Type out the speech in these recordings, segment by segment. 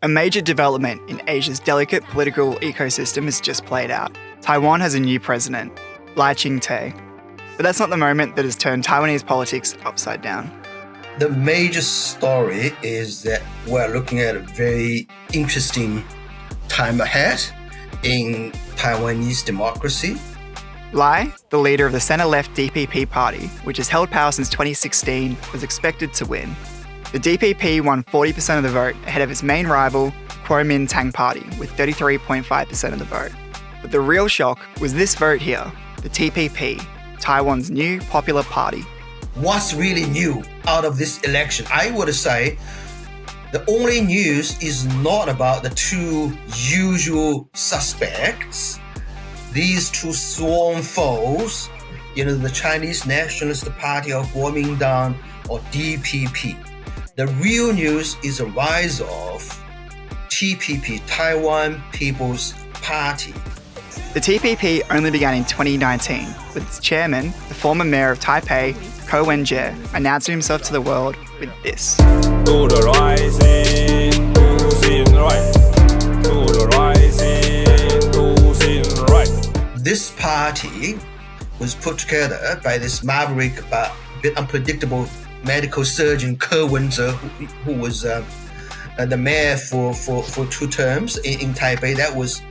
A major development in Asia's delicate political ecosystem has just played out. Taiwan has a new president, Ching-te. But that's not the moment that has turned Taiwanese politics upside down. The major story is that we're looking at a very interesting time ahead in Taiwanese democracy. Lai, the leader of the centre-left DPP party, which has held power since 2016, was expected to win. The DPP won 40% of the vote ahead of its main rival, Kuomintang party, with 33.5% of the vote. But the real shock was this vote here, the TPP, Taiwan's new popular party. What's really new out of this election? I would say the only news is not about the two usual suspects, these two sworn foes, the Chinese Nationalist Party of Kuomintang or DPP. The real news is the rise of TPP, Taiwan People's Party. The TPP only began in 2019, with its chairman, the former mayor of Taipei, Ko Wen-je, announcing himself to the world with this. To the rising, to right. To the rising, to right. This party was put together by this maverick but a bit unpredictable medical surgeon Ko Wen-je, who was the mayor for 2 terms in Taipei. That was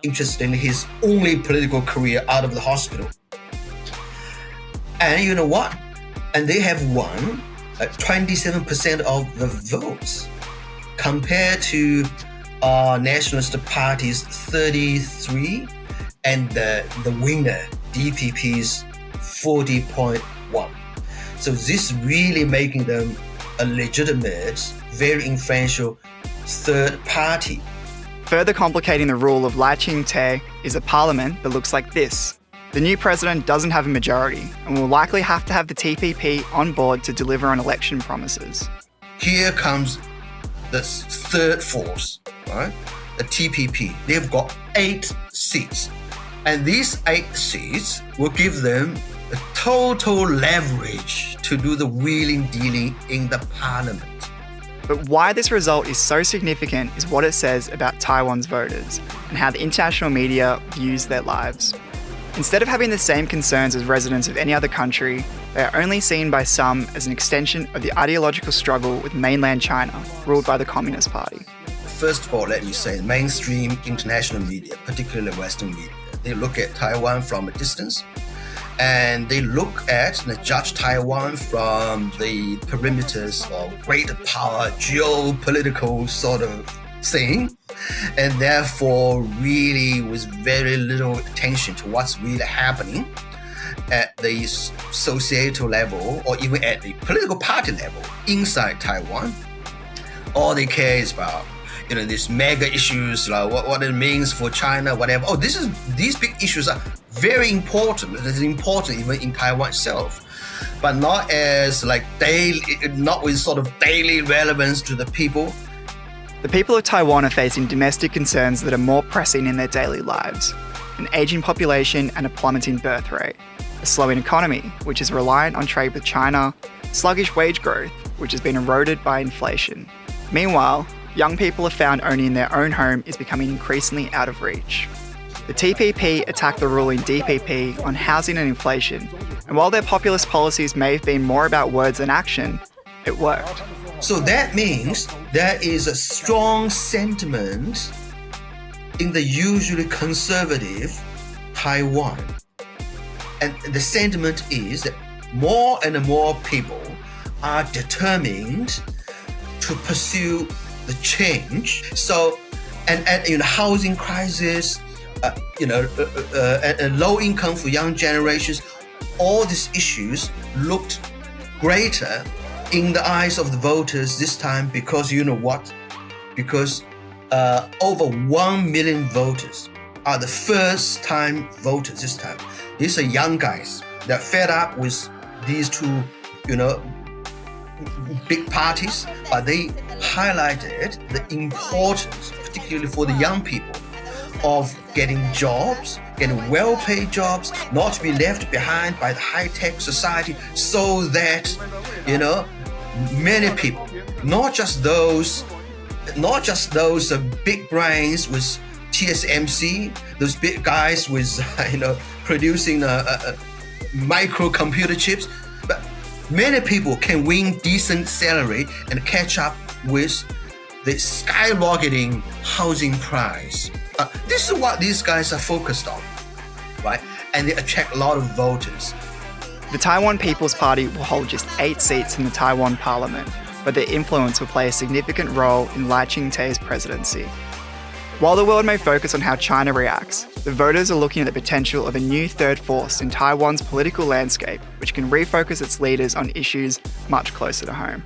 interestingly his only political career out of the hospital. And you know what? And they have won 27% of the votes compared to Nationalist Party's 33 and the winner, DPP's 40.1. So this really making them a legitimate, very influential third party. Further complicating the rule of Ching-te is a parliament that looks like this. The new president doesn't have a majority and will likely have to have the TPP on board to deliver on election promises. Here comes the third force, right? The TPP. They've got 8 seats. And these 8 seats will give them a total leverage to do the wheeling dealing in the parliament. But why this result is so significant is what it says about Taiwan's voters and how the international media views their lives. Instead of having the same concerns as residents of any other country, they are only seen by some as an extension of the ideological struggle with mainland China, ruled by the Communist Party. First of all, let me say, mainstream international media, particularly Western media, they look at Taiwan from a distance, and they look at and judge Taiwan from the perimeters of great power, geopolitical sort of thing, and therefore really with very little attention to what's really happening at the societal level or even at the political party level inside Taiwan. All they care is about these mega issues, like what it means for China, whatever. These big issues are very important. It's important even in Taiwan itself, but not as not with sort of daily relevance to the people. The people of Taiwan are facing domestic concerns that are more pressing in their daily lives: an aging population and a plummeting birth rate, a slowing economy, which is reliant on trade with China, sluggish wage growth, which has been eroded by inflation. Meanwhile, young people have found owning their own home is becoming increasingly out of reach. The TPP attacked the ruling DPP on housing and inflation, and while their populist policies may have been more about words than action, it worked. So that means there is a strong sentiment in the usually conservative Taiwan. And the sentiment is that more and more people are determined to pursue the change. So, and housing crisis, and low income for young generations, all these issues looked greater in the eyes of the voters this time because you know what? Because over 1 million voters are the first time voters this time. These are young guys. They're fed up with these two, big parties, but they highlighted the importance, particularly for the young people, of getting jobs, getting well-paid jobs, not to be left behind by the high-tech society, so that, many people, not just those not just those big brains with TSMC, those big guys with producing microcomputer chips, but many people can win decent salary and catch up with the skyrocketing housing price. This is what these guys are focused on, right? And they attract a lot of voters. The Taiwan People's Party will hold just 8 seats in the Taiwan parliament, but their influence will play a significant role in Lai Ching-te's presidency. While the world may focus on how China reacts, the voters are looking at the potential of a new third force in Taiwan's political landscape, which can refocus its leaders on issues much closer to home.